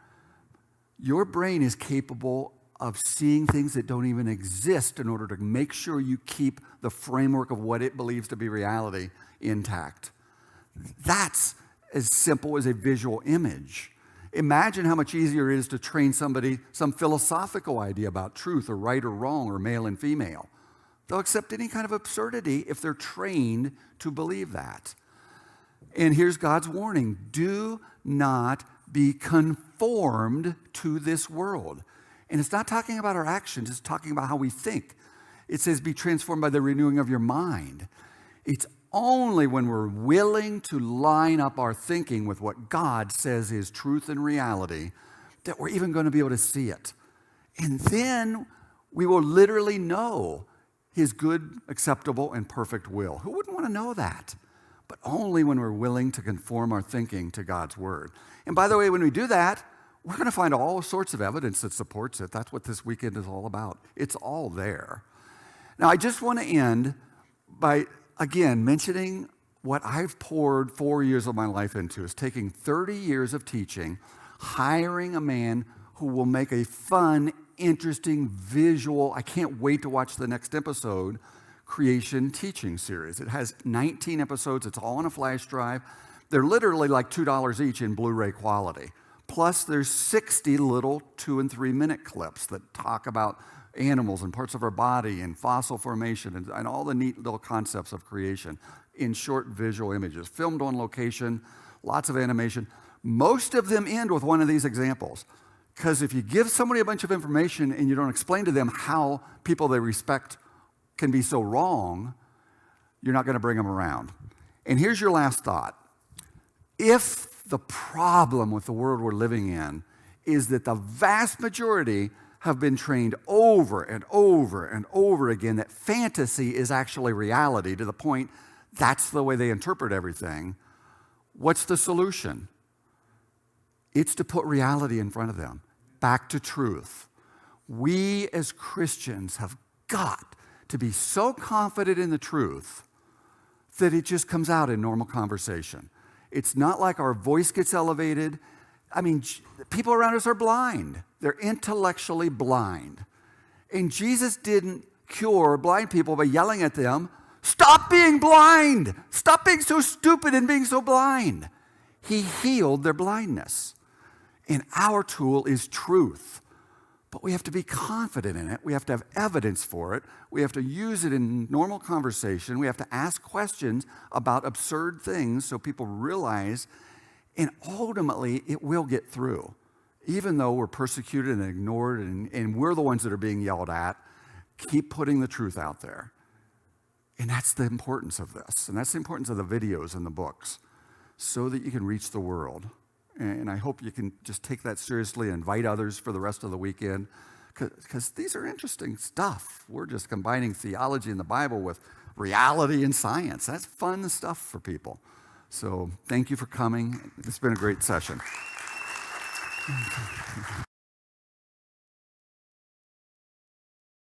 [SPEAKER 1] Your brain is capable of seeing things that don't even exist in order to make sure you keep the framework of what it believes to be reality intact. That's as simple as a visual image. Imagine how much easier it is to train somebody some philosophical idea about truth or right or wrong or male and female. They'll accept any kind of absurdity if they're trained to believe that. And here's God's warning. Do not be conformed to this world. And it's not talking about our actions, it's talking about how we think. It says be transformed by the renewing of your mind. It's only when we're willing to line up our thinking with what God says is truth and reality that we're even going to be able to see it. And then we will literally know His good, acceptable, and perfect will. Who wouldn't want to know that? But only when we're willing to conform our thinking to God's word. And by the way, when we do that, we're going to find all sorts of evidence that supports it. That's what this weekend is all about. It's all there. Now, I just want to end by, again, mentioning what I've poured 4 years of my life into, is taking 30 years of teaching, hiring a man who will make a fun, interesting, visual, I can't wait to watch the next episode, creation teaching series. It has 19 episodes. It's all on a flash drive. They're literally like $2 each in Blu-ray quality. Plus, there's 60 little 2- and 3-minute clips that talk about animals and parts of our body and fossil formation and all the neat little concepts of creation in short visual images, filmed on location, lots of animation. Most of them end with one of these examples. Because if you give somebody a bunch of information and you don't explain to them how people they respect can be so wrong, you're not going to bring them around. And here's your last thought. If the problem with the world we're living in is that the vast majority have been trained over and over and over again that fantasy is actually reality to the point that's the way they interpret everything, what's the solution? It's to put reality in front of them, back to truth. We as Christians have got to be so confident in the truth that it just comes out in normal conversation. It's not like our voice gets elevated. I mean, people around us are blind. They're intellectually blind. And Jesus didn't cure blind people by yelling at them, "Stop being blind! Stop being so stupid and being so blind!" He healed their blindness. And our tool is truth. But we have to be confident in it. We have to have evidence for it. We have to use it in normal conversation. We have to ask questions about absurd things so people realize, and ultimately it will get through. Even though we're persecuted and ignored and we're the ones that are being yelled at, keep putting the truth out there. And that's the importance of this. And that's the importance of the videos and the books so that you can reach the world. And I hope you can just take that seriously and invite others for the rest of the weekend, because these are interesting stuff. We're just combining theology and the Bible with reality and science. That's fun stuff for people. So thank you for coming. It's been a great session.